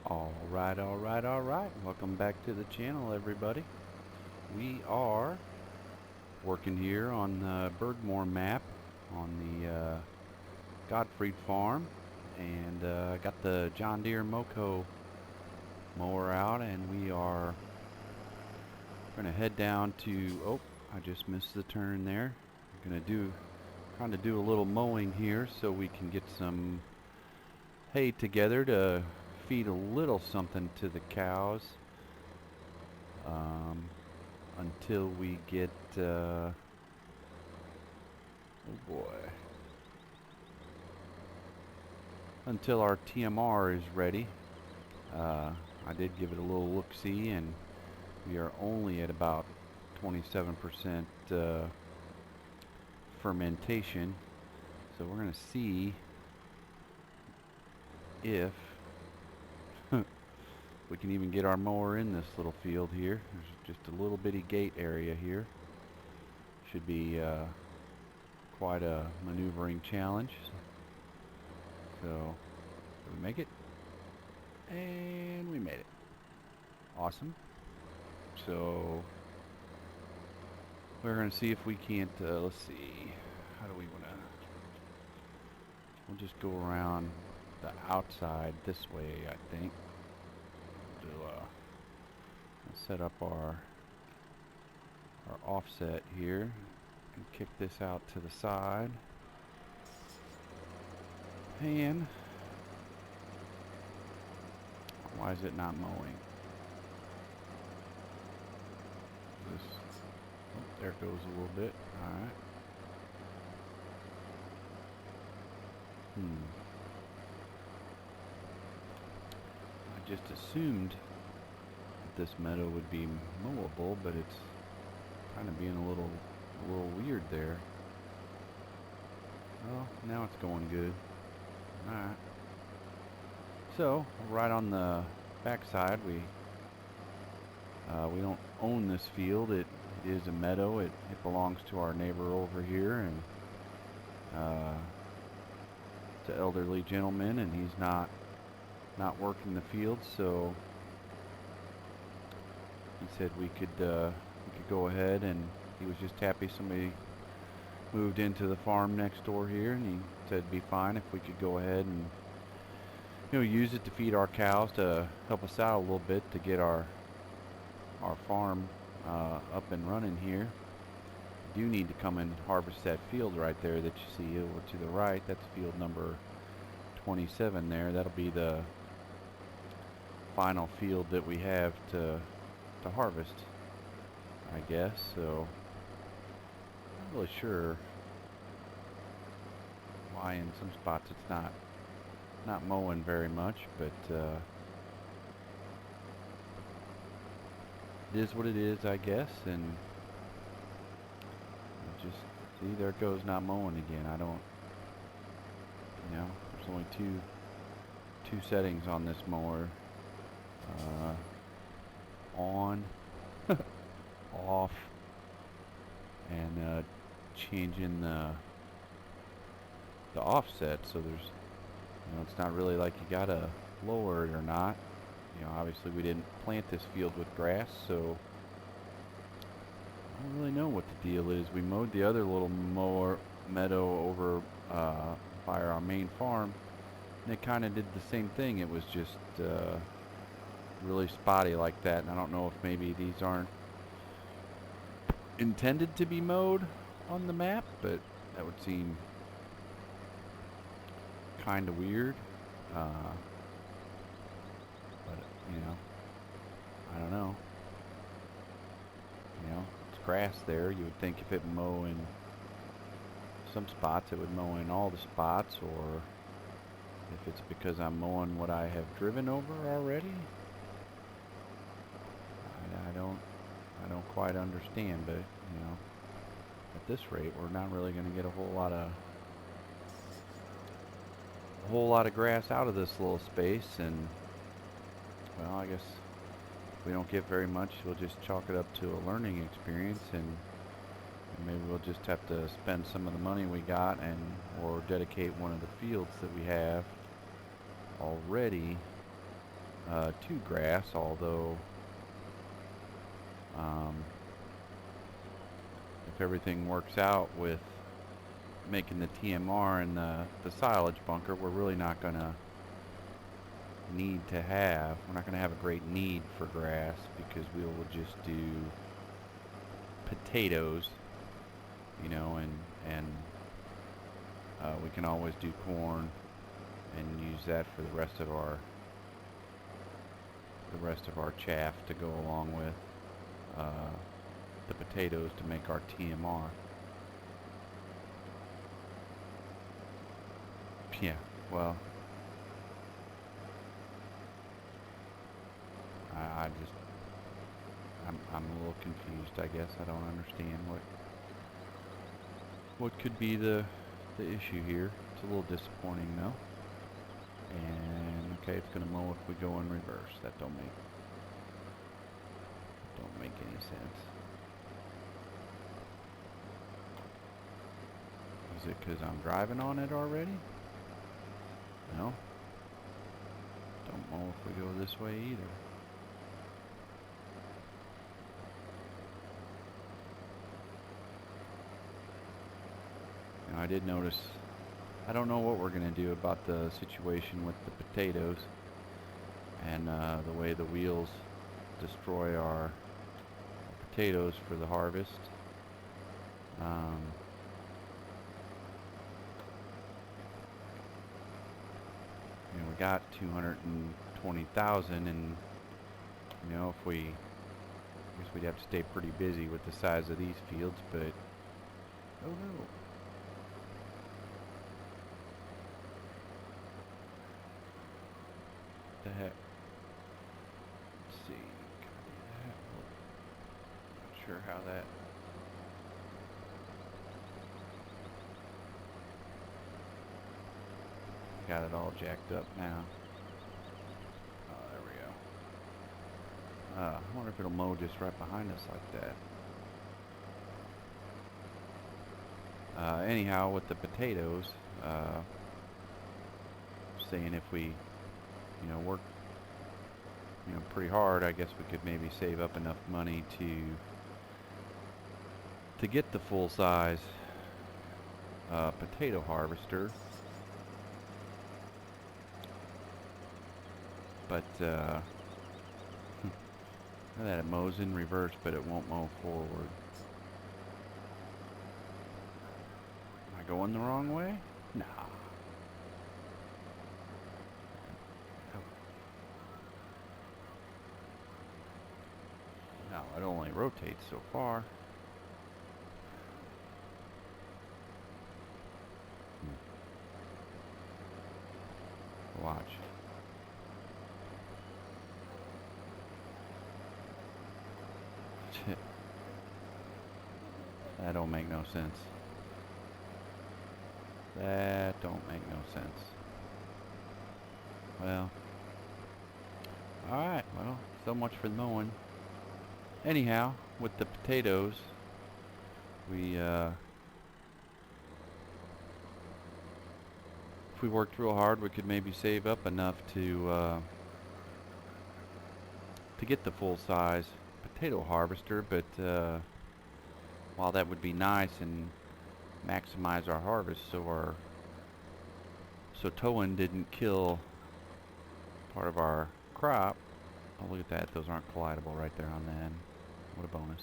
Alright. Welcome back to the channel, everybody. We are working here on the Bergmoor map on the Godfried farm, and I got the John Deere Moco mower out, and we are going to head down to, oh, I just missed the turn there. We're going to trying to do a little mowing here so we can get some hay together to feed a little something to the cows until we get oh boy, until our TMR is ready. I did give it a little look-see, and we are only at about 27% fermentation, so we're going to see if we can even get our mower in this little field here. There's just a little bitty gate area here. Should be quite a maneuvering challenge. So, did we make it? And we made it. Awesome. So, we're going to see if we can't, let's see, how do we want to, we'll just go around the outside this way, I think. Set up our offset here and kick this out to the side, and why is it not mowing? Oh, there it goes a little bit. Alright. I just assumed this meadow would be mowable, but it's kind of being a little weird there. Well, now it's going good. Alright. So, right on the backside, we don't own this field. It is a meadow. It belongs to our neighbor over here, and it's an elderly gentleman, and he's not working the field, so he said we could go ahead, and he was just happy somebody moved into the farm next door here, and he said it'd be fine if we could go ahead and, you know, use it to feed our cows, to help us out a little bit to get our farm up and running here. We do need to come and harvest that field right there that you see over to the right. That's field number 27 there. That'll be the final field that we have to harvest, I guess. So not really sure why in some spots it's not mowing very much, but it is what it is, I guess. And just see, there it goes, not mowing again. I don't, you know, there's only two settings on this mower. On, off, and changing the offset, so there's, you know, it's not really like you gotta lower it or not. You know, obviously we didn't plant this field with grass, so I don't really know what the deal is. We mowed the other little meadow over by our main farm, and it kind of did the same thing. It was just really spotty like that, and I don't know if maybe these aren't intended to be mowed on the map, but that would seem kind of weird. But you know, I don't know. You know, it's grass there. You would think if it mow in some spots, it would mow in all the spots, or if it's because I'm mowing what I have driven over already. I don't quite understand, but you know, at this rate, we're not really going to get a whole lot of grass out of this little space, and well, I guess if we don't get very much, we'll just chalk it up to a learning experience, and maybe we'll just have to spend some of the money we got or dedicate one of the fields that we have already to grass, although um, if everything works out with making the TMR and the silage bunker, we're really not going to we're not going to have a great need for grass, because we will just do potatoes, you know, and we can always do corn and use that for the rest of our chaff to go along with the potatoes to make our TMR. Yeah, well, I'm a little confused, I guess. I don't understand what could be the issue here. It's a little disappointing though. And okay, it's gonna mow if we go in reverse. That don't make any sense. Is it because I'm driving on it already? No. Don't mow if we go this way either. Now I did notice, I don't know what we're going to do about the situation with the potatoes and the way the wheels destroy our potatoes for the harvest. You know, we got 220,000, and you know, I guess we'd have to stay pretty busy with the size of these fields, but oh no. The heck? Let's see. Can I do that? Not sure how that. Got it all jacked up now. Oh, there we go. I wonder if it'll mow just right behind us like that. Anyhow, with the potatoes, saying if we, you know, work, you know, pretty hard, I guess we could maybe save up enough money to get the full size potato harvester. But that it mows in reverse, but it won't mow forward. Am I going the wrong way? Nah. No, it only rotates so far. Watch. That don't make no sense. That don't make no sense. Well. Alright, well, so much for the mowing. Anyhow, with the potatoes, we, if we worked real hard, we could maybe save up enough to get the full size potato harvester, but while that would be nice and maximize our harvest, so towing didn't kill part of our crop. Oh, look at that, those aren't collidable right there on the end. What a bonus.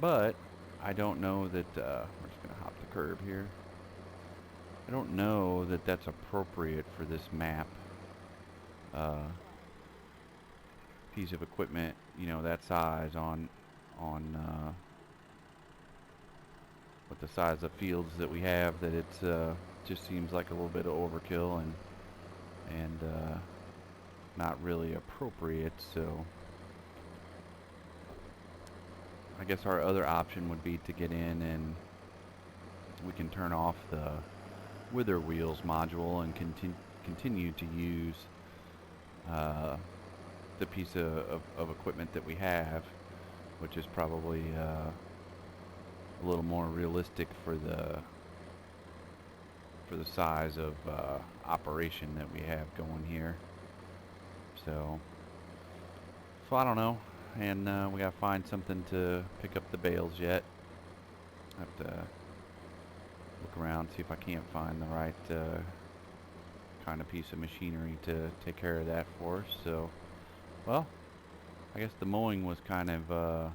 But I don't know that we're just gonna hop the curb here. I don't know that that's appropriate for this map. Piece of equipment, you know, that size on with the size of fields that we have, that it's just seems like a little bit of overkill and not really appropriate. So I guess our other option would be to get in and we can turn off the wither wheels module and continue to use the piece of equipment that we have, which is probably a little more realistic for the size of operation that we have going here. So I don't know, and we gotta find something to pick up the bales yet. I have to look around, see if I can't find the right kind of piece of machinery to take care of that for us. So, well, I guess the mowing was kind of, I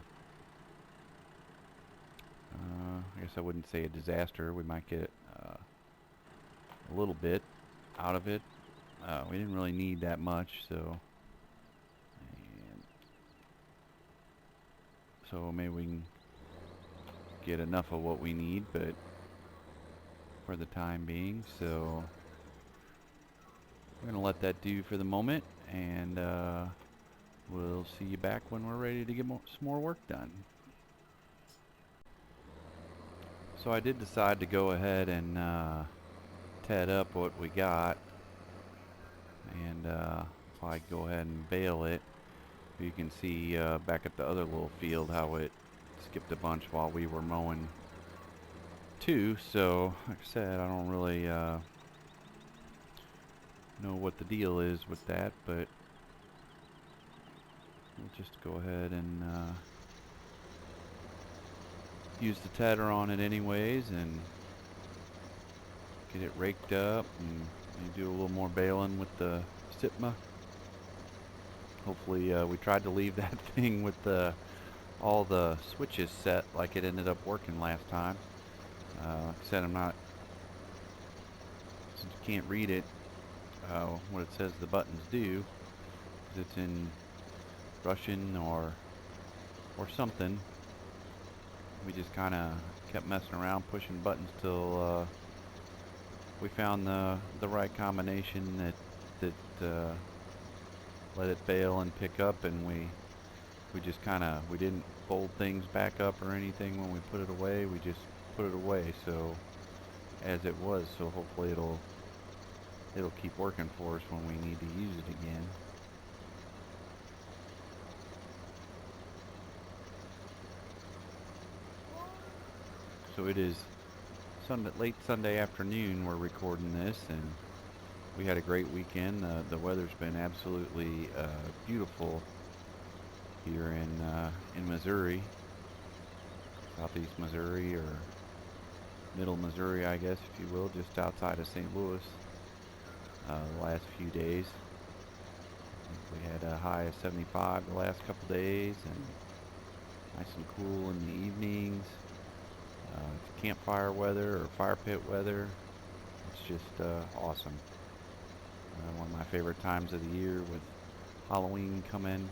guess I wouldn't say a disaster. We might get a little bit out of it. We didn't really need that much, so maybe we can get enough of what we need, but for the time being, so we're gonna let that do for the moment, and we'll see you back when we're ready to get some more work done. So I did decide to go ahead and ted up what we got, and if I go ahead and bale it, you can see back at the other little field how it skipped a bunch while we were mowing too. So like I said, I don't really know what the deal is with that, but we'll just go ahead and use the tedder on it anyways and get it raked up, and maybe do a little more baling with the Sipma. Hopefully we tried to leave that thing with all the switches set like it ended up working last time. Like I said, since you can't read it, what it says the buttons do, because it's in Russian or something. We just kind of kept messing around, pushing buttons till we found the right combination that let it bale and pick up, and we just we didn't fold things back up or anything when we put it away. We just put it away so as it was, so hopefully it'll keep working for us when we need to use it again. So it is late Sunday afternoon we're recording this, and we had a great weekend. The weather's been absolutely beautiful here in Missouri, southeast Missouri, or middle Missouri, I guess, if you will, just outside of St. Louis. The last few days, we had a high of 75 the last couple days, and nice and cool in the evenings. Campfire weather or fire pit weather. It's just awesome. One of my favorite times of the year with Halloween coming.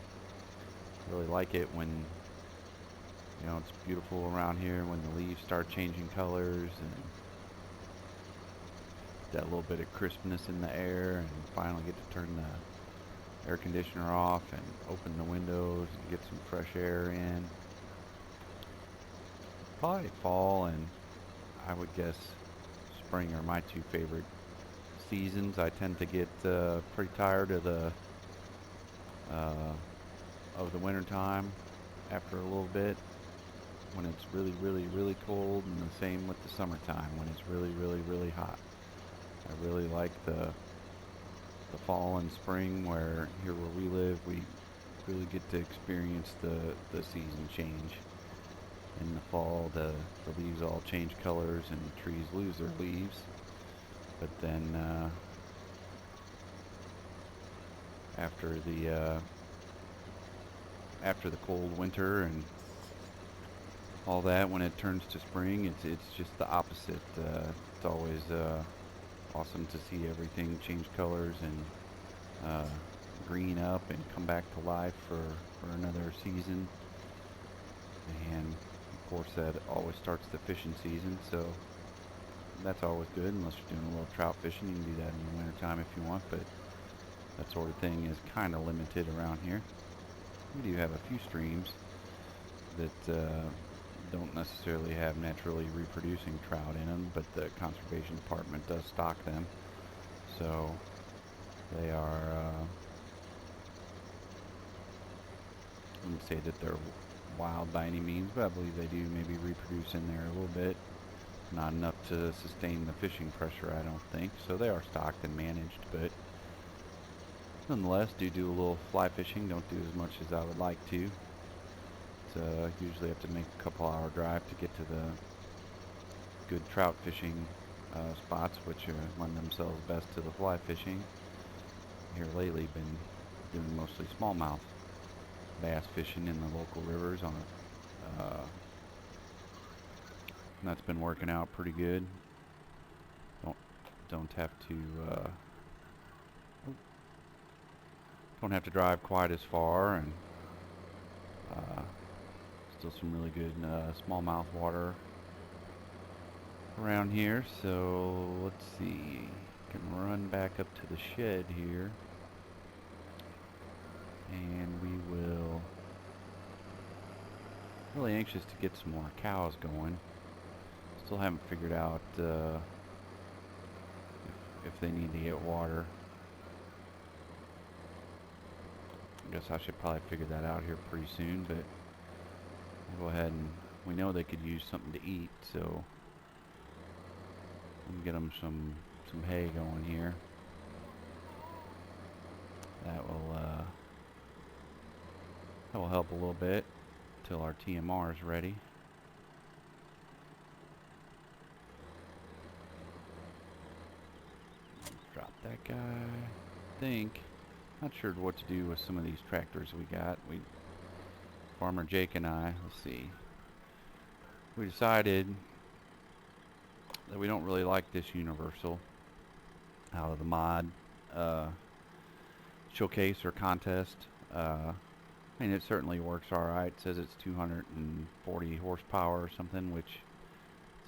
Really like it when it's beautiful around here, when the leaves start changing colors and that little bit of crispness in the air, and finally get to turn the air conditioner off and open the windows and get some fresh air in. Probably fall and I would guess spring are my two favorite seasons. I tend to get pretty tired of the winter time after a little bit, when it's really, really, really cold, and the same with the summertime when it's really, really, really hot. I really like the fall and spring, where here where we live, we really get to experience the season change. In the fall, the leaves all change colors and the trees lose their leaves. But then after the cold winter and all that, when it turns to spring, it's just the opposite. It's always awesome to see everything change colors and green up and come back to life for another season. And of course, that always starts the fishing season, so that's always good. Unless you're doing a little trout fishing, you can do that in the wintertime if you want, but that sort of thing is kind of limited around here. We do have a few streams that don't necessarily have naturally reproducing trout in them, but the conservation department does stock them, so they are, I wouldn't say that they're wild by any means, but I believe they do maybe reproduce in there a little bit. Not enough to sustain the fishing pressure, I don't think. So they are stocked and managed, but Nonetheless, do a little fly fishing. Don't do as much as I would like to. It's, usually have to make a couple hour drive to get to the good trout fishing spots, which lend themselves best to the fly fishing. Here lately, been doing mostly smallmouth bass fishing in the local rivers on and that's been working out pretty good. Don't have to don't have to drive quite as far, and uh, still some really good smallmouth water around here. So let's see, can run back up to the shed here, and we will. Really anxious to get some more cows going. Still haven't figured out if they need to get water. I guess I should probably figure that out here pretty soon, but we'll go ahead and we know they could use something to eat, so we can get them some hay going here. That will help a little bit till our TMR is ready. Drop that guy. I think. Not sure what to do with some of these tractors we got. Farmer Jake and I, let's see. We decided that we don't really like this Universal out of the mod showcase or contest. I mean, it certainly works alright. It says it's 240 horsepower or something, which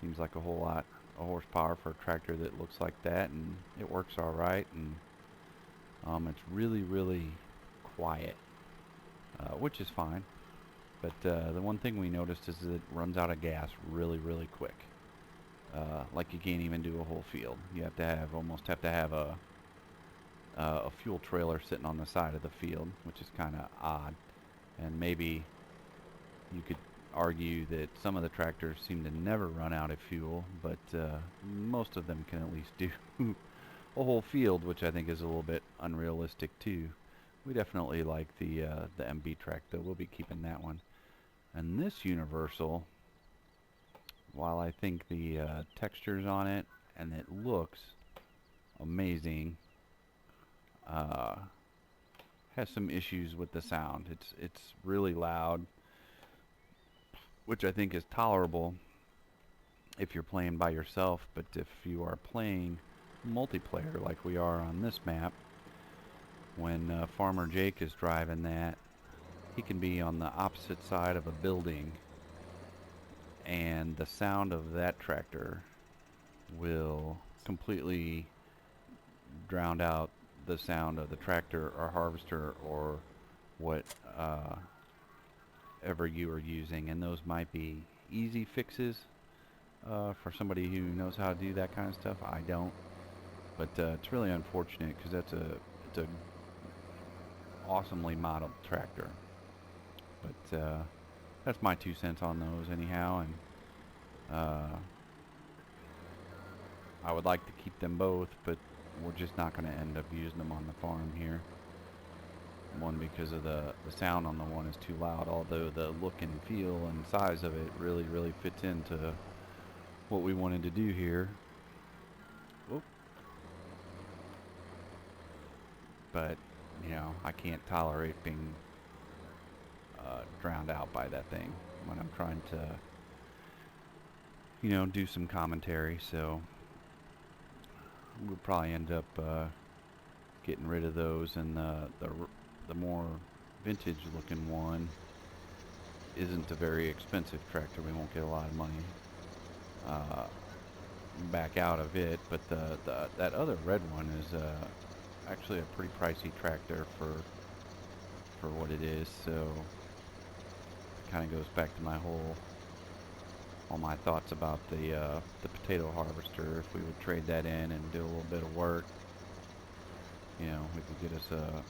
seems like a whole lot of horsepower for a tractor that looks like that, and it works alright, and it's really, really quiet, which is fine. But the one thing we noticed is that it runs out of gas really, really quick. Like you can't even do a whole field. You have to have a fuel trailer sitting on the side of the field, which is kind of odd. And maybe you could argue that some of the tractors seem to never run out of fuel, but most of them can at least do a whole field, which I think is a little bit unrealistic too. We definitely like the MB tractor. We'll be keeping that one. And this Universal, while I think the textures on it and it looks amazing, has some issues with the sound. It's really loud, which I think is tolerable if you're playing by yourself, but if you are playing multiplayer like we are on this map, when Farmer Jake is driving that, he can be on the opposite side of a building, and the sound of that tractor will completely drown out the sound of the tractor or harvester or what ever you are using. And those might be easy fixes for somebody who knows how to do that kind of stuff. I don't, but it's really unfortunate because it's a awesomely modeled tractor. But that's my 2 cents on those anyhow, and I would like to keep them both, but we're just not going to end up using them on the farm here. One, because of the sound on the one is too loud, although the look and feel and size of it really, really fits into what we wanted to do here. Whoop. But, you know, I can't tolerate being drowned out by that thing when I'm trying to, you know, do some commentary. So we'll probably end up getting rid of those, and the more vintage looking one isn't a very expensive tractor. We won't get a lot of money back out of it, but that other red one is actually a pretty pricey tractor for what it is. So it kind of goes back to all my thoughts about the potato harvester. If we would trade that in and do a little bit of work, you know, we could get us a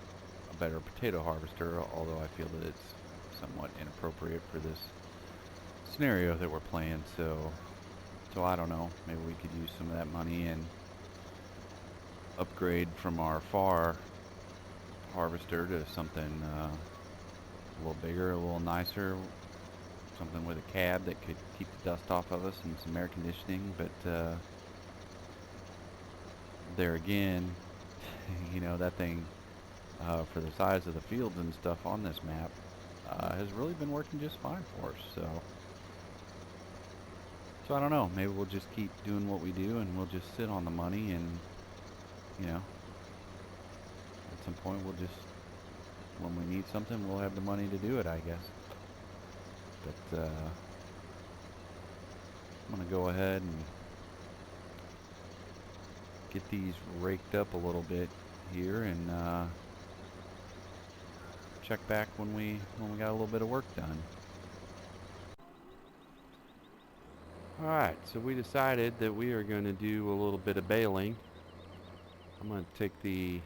better potato harvester, although I feel that it's somewhat inappropriate for this scenario that we're playing. So I don't know, maybe we could use some of that money and upgrade from our FAR harvester to something a little bigger, a little nicer, something with a cab that could keep the dust off of us and some air conditioning. But there again, you know, that thing for the size of the fields and stuff on this map has really been working just fine for us. So I don't know, maybe we'll just keep doing what we do and we'll just sit on the money, and you know, at some point we'll just, when we need something, we'll have the money to do it, I guess. But I'm gonna go ahead and get these raked up a little bit here, and check back when we got a little bit of work done. Alright, so we decided that we are going to do a little bit of baling. I'm going to take the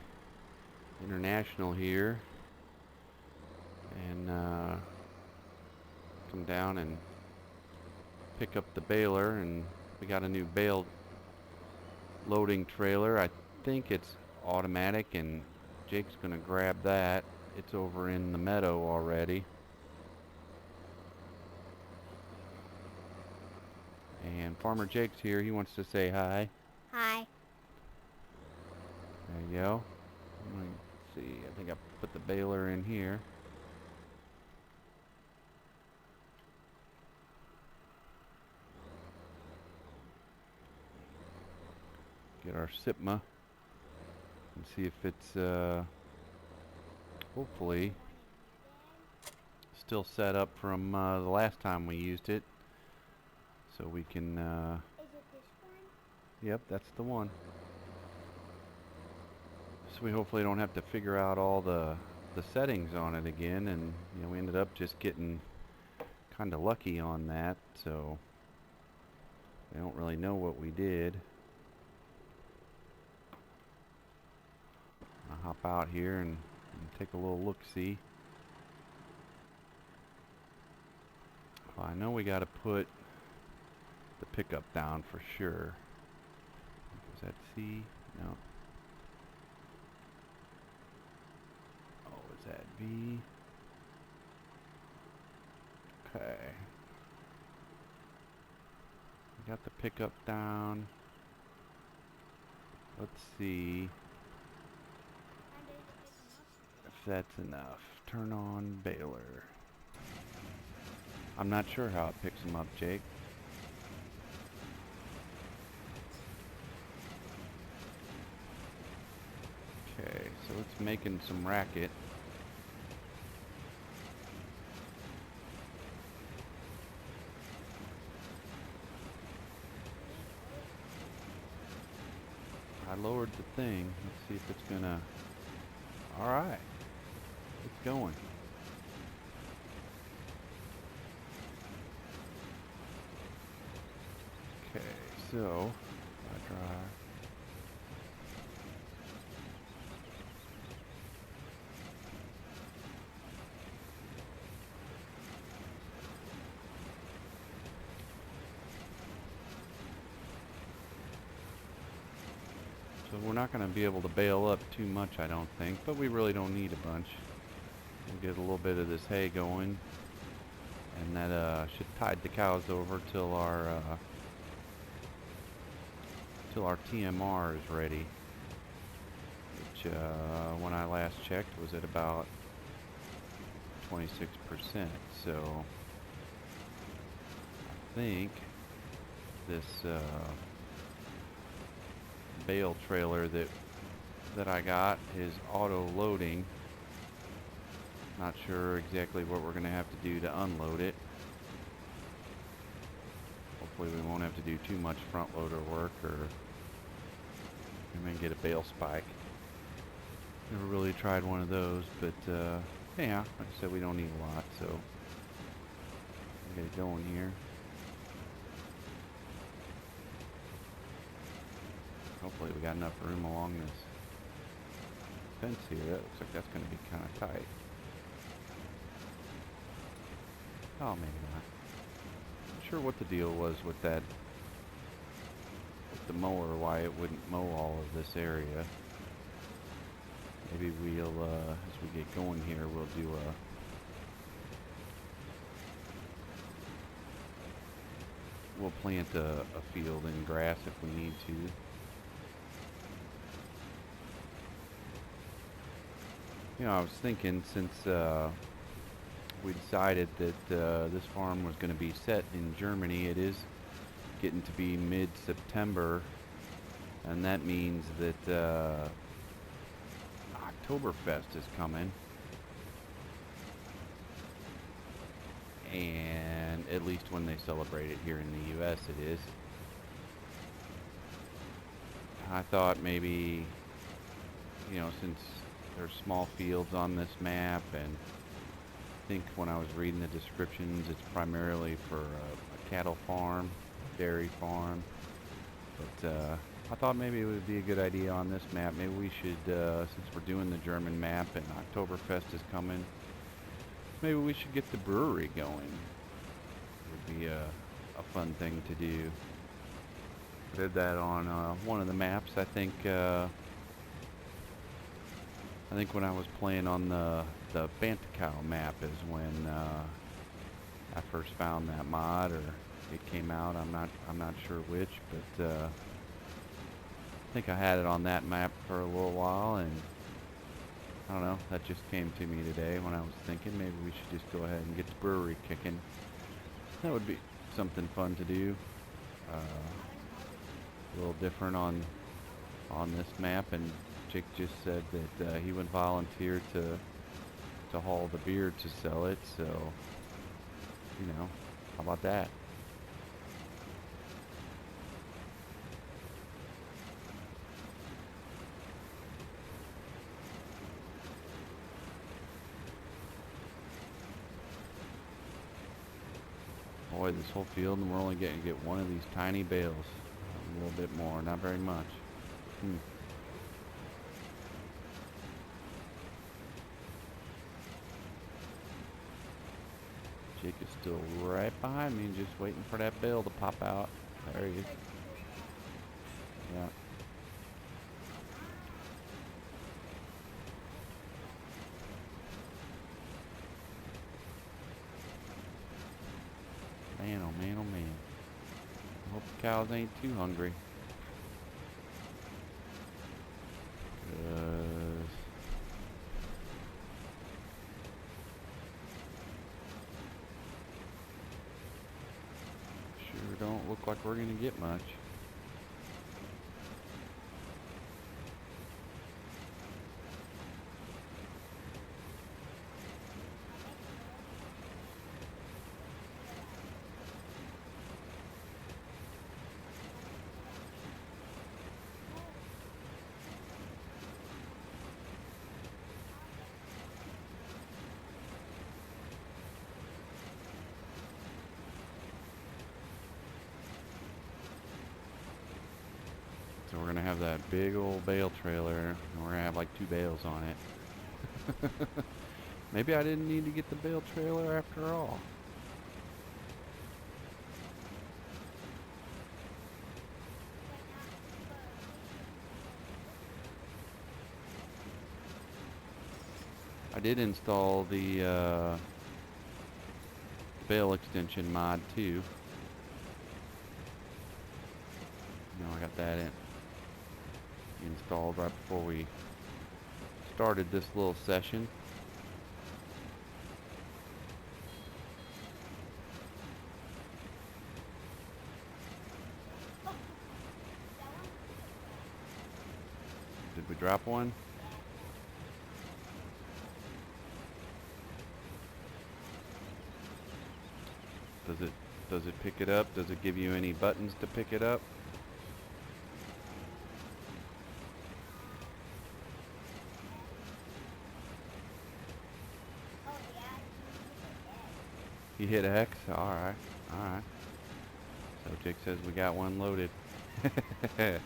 International here and come down and pick up the baler, and we got a new Bale loading trailer. I think it's automatic, and Jake's going to grab that. It's over in the meadow already. And Farmer Jake's here. He wants to say hi. Hi. There you go. Let's see. I think I put the baler in here. Get our SIPMA and see if it's hopefully still set up from the last time we used it. So we can, Is it this one? yep, that's the one. So we hopefully don't have to figure out all the settings on it again, and you know, we ended up just getting kind of lucky on that, so I don't really know what we did. I'll hop out here and take a little look-see. Well, I know we got to put the pickup down for sure. Is that C? No. Oh, is that V? Okay. We got the pickup down. Let's see if that's enough. Turn on baler. I'm not sure how it picks them up, Jake. Okay, so it's making some racket. I lowered the thing. Let's see if it's gonna... Alright. It's going. Okay, so I drive. So we're not going to be able to bale up too much, I don't think, but we really don't need a bunch. We'll get a little bit of this hay going, and that should tide the cows over till our TMR is ready, which when I last checked was at about 26%. So I think this Bale trailer that I got is auto loading. Not sure exactly what we're gonna have to do to unload it. Hopefully we won't have to do too much front loader work, or we may get a bale spike. Never really tried one of those, but yeah, like I said, we don't need a lot, so we'll get it going here. Hopefully we got enough room along this fence here. That looks like that's going to be kind of tight. Oh, maybe not. Not sure what the deal was with that, with the mower, why it wouldn't mow all of this area. maybe we'll, as we get going here, we'll do we'll plant a field in grass if we need to. You know, I was thinking since we decided that this farm was going to be set in Germany, it is getting to be mid-September, and that means that Oktoberfest is coming, and at least when they celebrate it here in the US it is. I thought maybe, you know, since there's small fields on this map, and I think when I was reading the descriptions it's primarily for a cattle farm, dairy farm, but I thought maybe it would be a good idea on this map. Maybe we should, since we're doing the German map and Oktoberfest is coming, maybe we should get the brewery going. It would be a fun thing to do. I did that on one of the maps. I think when I was playing on the Bantacow map is when I first found that mod, or it came out. I'm not sure which, but I think I had it on that map for a little while, and I don't know, that just came to me today when I was thinking maybe we should just go ahead and get the brewery kicking. That would be something fun to do. A little different on this map, and Jake just said that he would volunteer to haul the beer to sell it, so, you know, how about that? Boy, this whole field, and we're only getting to get one of these tiny bales. A little bit more, not very much. Jake is still right behind me, just waiting for that bale to pop out. There he is. Yeah. Man, oh man, oh man. I hope the cows ain't too hungry. 'Cause sure don't look like we're gonna get much. So we're gonna have that big old bale trailer, and we're gonna have like 2 bales on it. Maybe I didn't need to get the bale trailer after all. I did install the bale extension mod too. I got that installed right before we started this little session. Did we drop one? Does it pick it up? Does it give you any buttons to pick it up? You hit X? Alright. Alright. So Jake says we got one loaded. Yeah,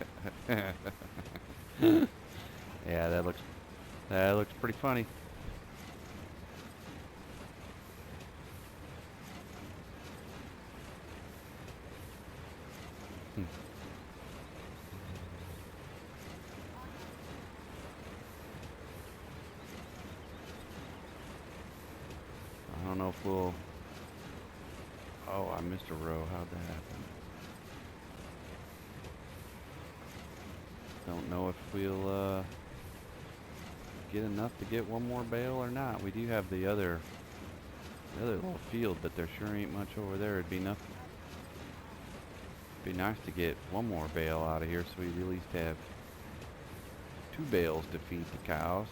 that looks pretty funny. don't know if we'll... Oh, I missed a row. How'd that happen? Don't know if we'll get enough to get one more bale or not. We do have the other little field, but there sure ain't much over there. It'd be nice to get one more bale out of here, so we at least have 2 bales to feed the cows.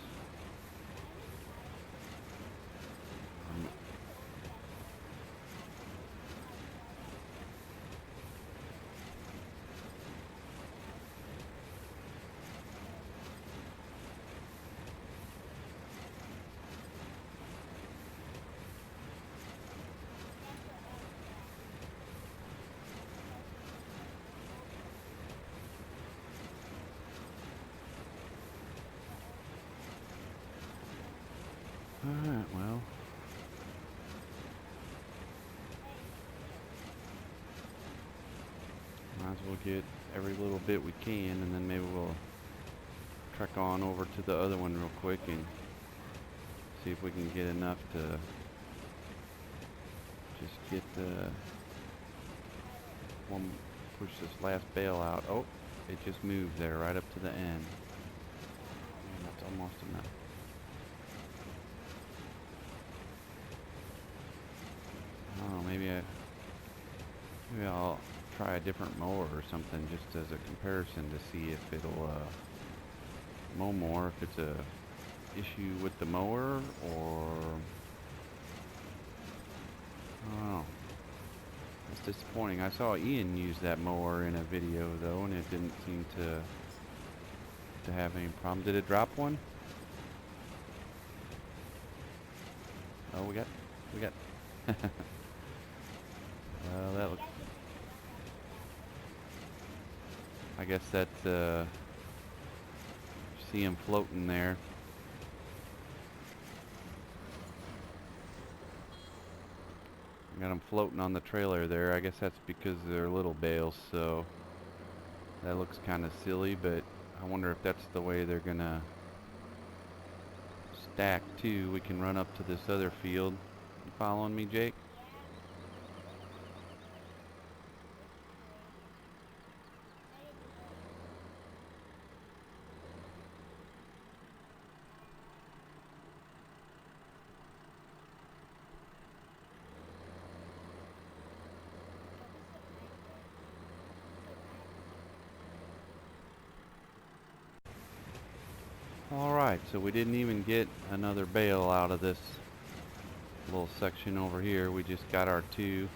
Alright, well. Might as well get every little bit we can, and then maybe we'll trek on over to the other one real quick and see if we can get enough to just get one, push this last bale out. Oh, it just moved there right up to the end. And that's almost enough. Oh, maybe I'll try a different mower or something just as a comparison to see if it'll mow more, if it's a issue with the mower, or I don't know. It's disappointing. I saw Ian use that mower in a video though, and it didn't seem to have any problem. Did it drop one? Oh, we got well, that looks, I guess that's see him floating there. I got them floating on the trailer there. I guess that's because they're little bales, so that looks kind of silly, but I wonder if that's the way they're gonna stack too. We can run up to this other field. You following me, Jake? Alright, so we didn't even get another bale out of this little section over here. We just got our 2.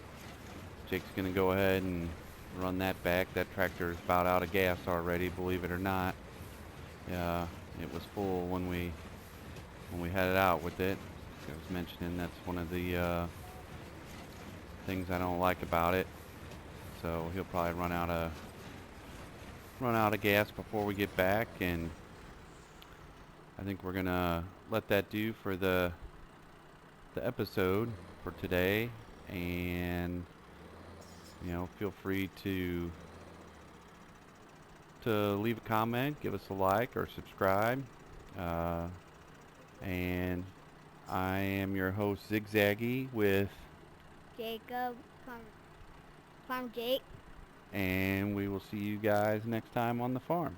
Jake's gonna go ahead and run that back. That tractor is about out of gas already, believe it or not. Yeah, it was full when we headed out with it. Like I was mentioning, that's one of the things I don't like about it. So he'll probably run out of gas before we get back, and I think we're gonna let that do for the episode for today. And you know, feel free to leave a comment, give us a like, or subscribe. And I am your host, Zigzaggy, with Jacob, Farm Jake. and we will see you guys next time on the farm.